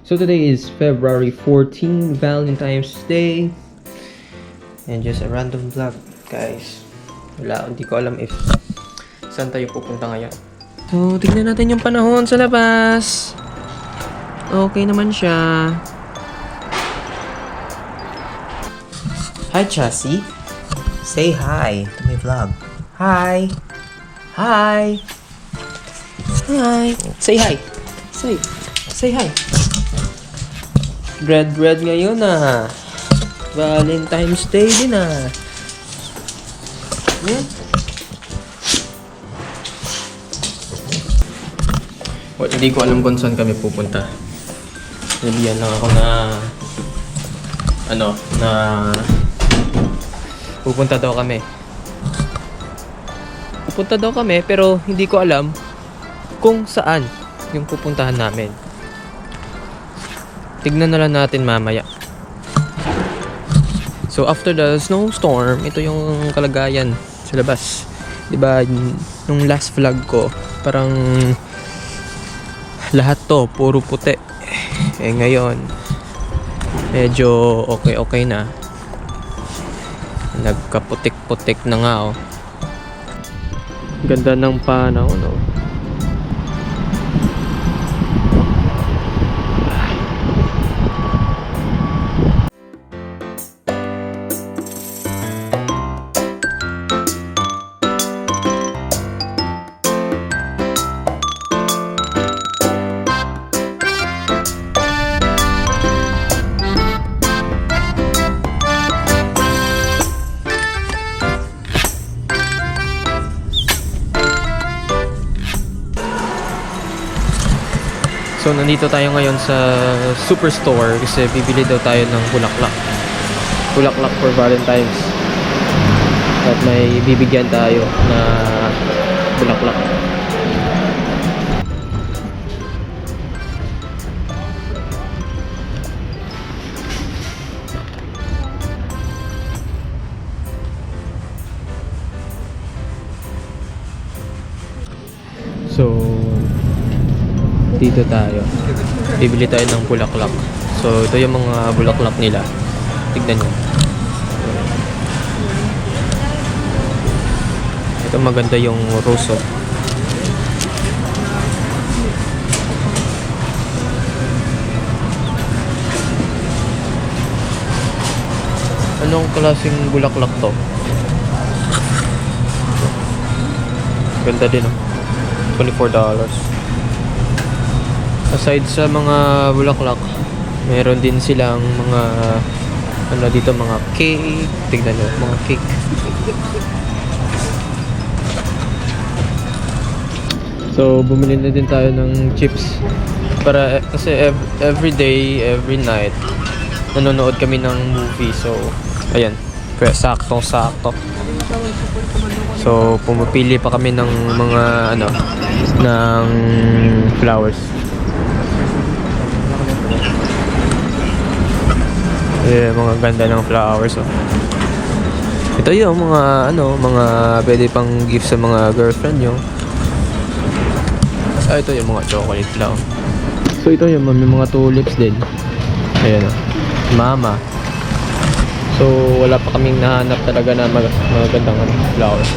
So today is February 14, Valentine's Day. And just a random vlog, guys. Hindi ko alam if saan tayo pupunta ngayon. So, tignan natin yung panahon sa labas. Okay naman siya. Hi, Chassie. Say hi to my vlog. Hi. Hi. Hi. Say hi. Say hi. Red ngayon ah. Valentine's Day din ah. Well, hindi ko alam kung saan kami pupunta. Nabiyan lang ako na pupunta daw kami. Pupunta daw kami pero hindi ko alam kung saan yung pupuntahan namin. Tignan na lang natin mamaya. So after the snowstorm, ito yung kalagayan sa labas. 'Di ba nung last vlog ko, parang lahat to puro puti. Eh ngayon, medyo okay na. Nagkaputik-putik na nga oh. Ganda ng panahon oh. So nandito tayo ngayon sa Superstore kasi bibili daw tayo ng bulaklak. Bulaklak for Valentine's. At may bibigyan tayo na bulaklak. So dito tayo. Bibili tayo ng bulaklak. So, ito yung mga bulaklak nila. Tignan nyo. Ito maganda yung rose. Anong klaseng bulaklak to? Ganda din oh. $24. Aside sa mga bulaklak, meron din silang mga dito, mga cake. Tignan nyo, mga cake. So, bumili na din tayo ng chips. Kasi every day, every night, nanonood kami ng movie. So, ayan. Kaya sakto. So, pumipili pa kami ng mga ng flowers. Mga ganda ng flowers oh. Ito yung mga pwede pang gift sa mga girlfriend nyo. Ito yung mga chocolate lang. So ito yung may mga tulips din. Ayan oh. Mama. So wala pa kaming nahanap talaga na magandang flowers.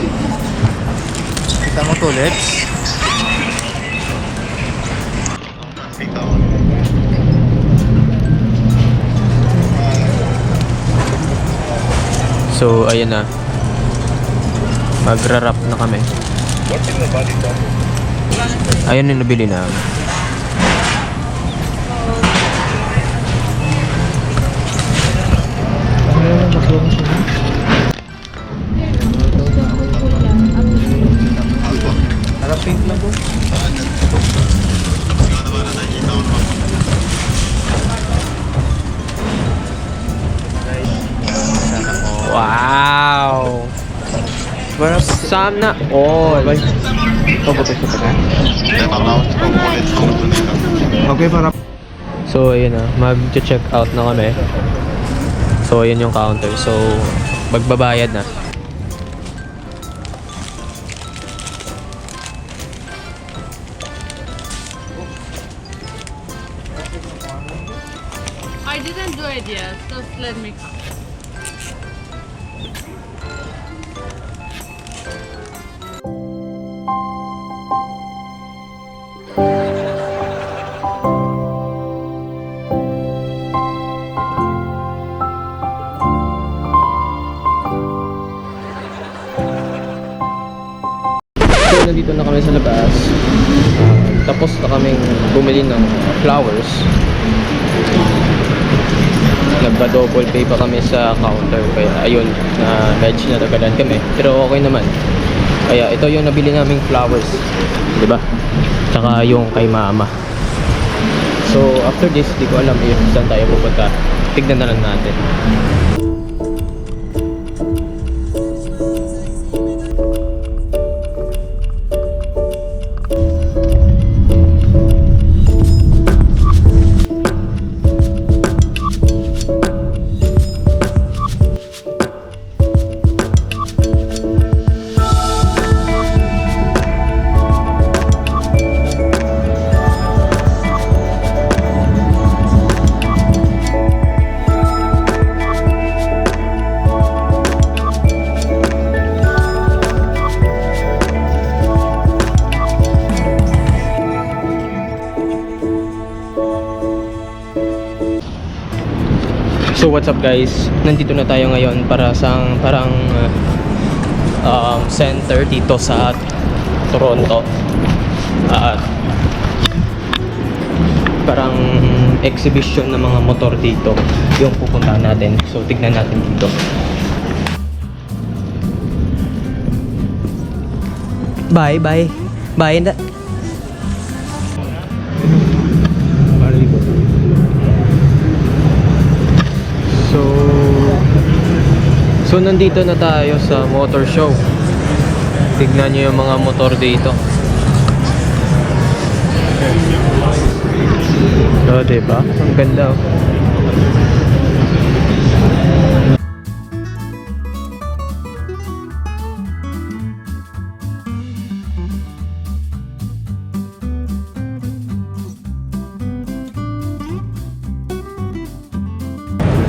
Kita mo tulips? So, ayan na. Magra-wrap na kami. Ayan yung nabili na. Pink na po. Wow! Sana all. Okay, para. So, ayun na. Mag-check out na kami. So, ayun yung counter. So, magbabayad na. idea. Just let me come. So, nandito na kami sa labas. Tapos na kaming bumili ng flowers. Nagpa-double pay pa kami sa counter. Kaya ayun, medyo natagalan kami. Pero okay naman. Kaya ito yung nabili naming flowers. Diba? Tsaka yung kay mama. So after this, di ko alam if saan tayo pupunta. Tignan na lang natin. So what's up guys, nandito na tayo ngayon para sa parang center dito sa Toronto. At parang exhibition ng mga motor dito yung pupuntahan natin. So tignan natin dito. Bye. So nandito na tayo sa motor show. Tignan nyo yung mga motor dito. So, diba? Ang ganda.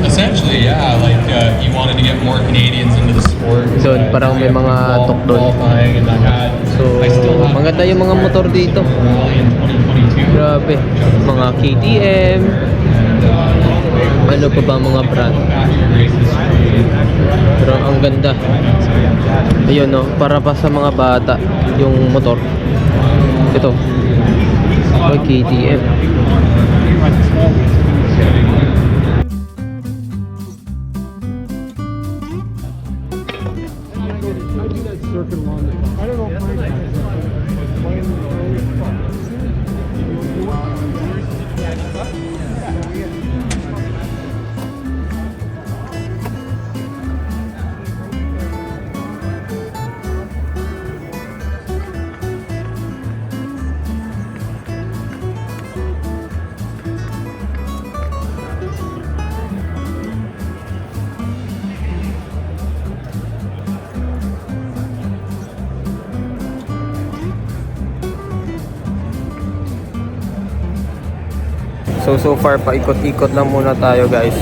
Essentially, yeah, like he wanted to get more Canadians into the sport. Doon, parang may mga tok doon. Qualifying, and I had, So, I still have maganda yung mga motor dito. rally in 2022. Grabe. Mga KTM. Ano pa ba mga brand? Factory races. Pero ang ganda. Ayun no, para pa sa mga bata yung motor. Ito. May KTM. So far paikot-ikot lang muna tayo guys.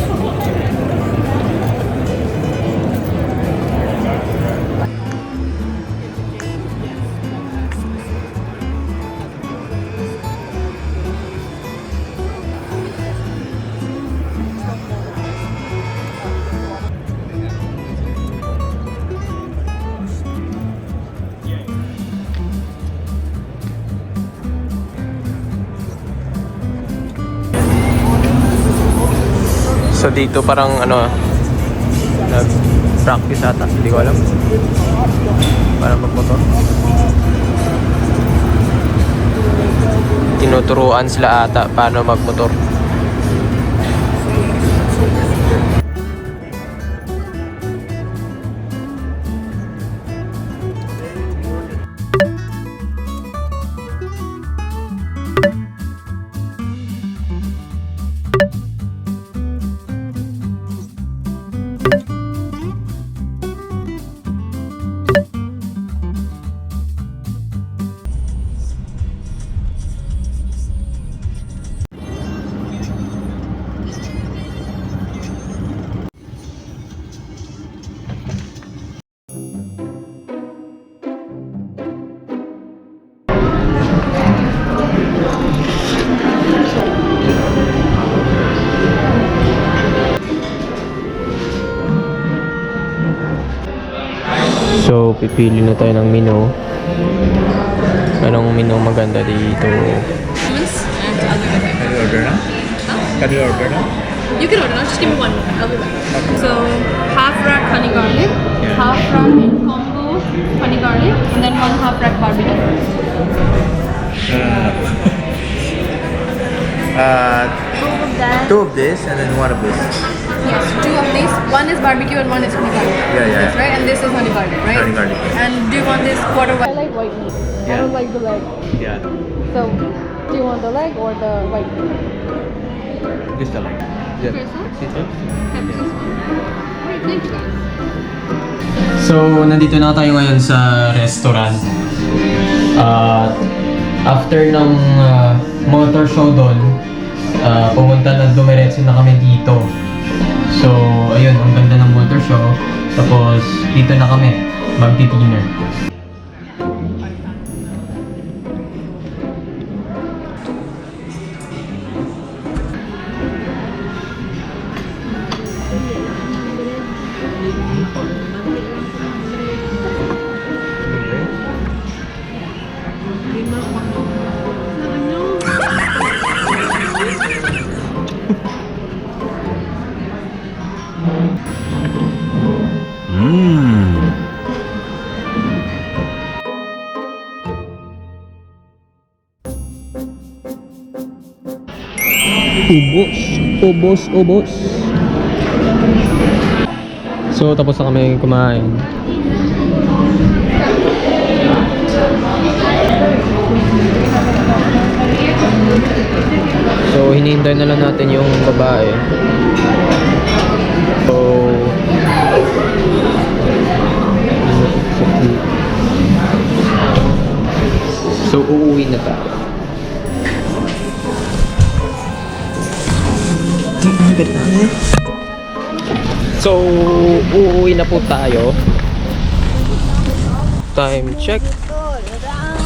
So dito parang ano, nag-practice ata, hindi ko alam. Para magmotor. Tinuturuan sila ata paano magmotor. So, pipili na tayo ng menu. Anong menu maganda dito? Hummus and other with it. Can you order na? Can you order na? You can order now, just give me one. I'll be back. So, half rack honey garlic, half rack in combo honey garlic, and then one half rack barbecue. Two of that. Two of this and then one of this. Yes, two of these. One is barbecue and one is honey garlic. Yeah. That's right, and this is honey garlic, right? Honey garlic. And do you want this quarter white? I like white meat. I don't like the leg. Yeah. So, do you want the leg or the white meat? This the line. Yeah. Okay, so? See this? Alright, thank you guys. So, nandito na tayo ngayon sa restaurant. After ng motor show doon, pumunta na dumiretso na kami dito. So, ayun, ang ganda ng motor show. Tapos, dito na kami, magti-dinner. Ubos. So, tapos na kami kumain. So, hinihintay na lang natin yung babae. So, uuwi na tayo. So, uuwi na po tayo. Time check.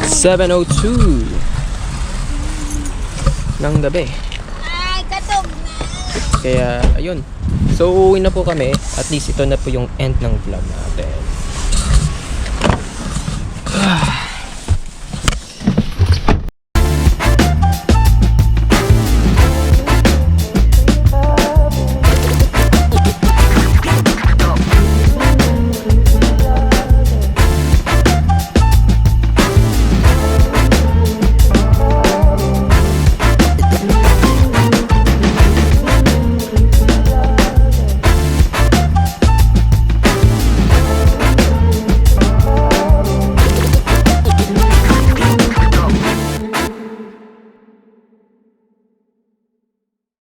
7:02 ng gabi. Kaya, ayun. So, uuwi na po kami. At least ito na po yung end ng vlog natin.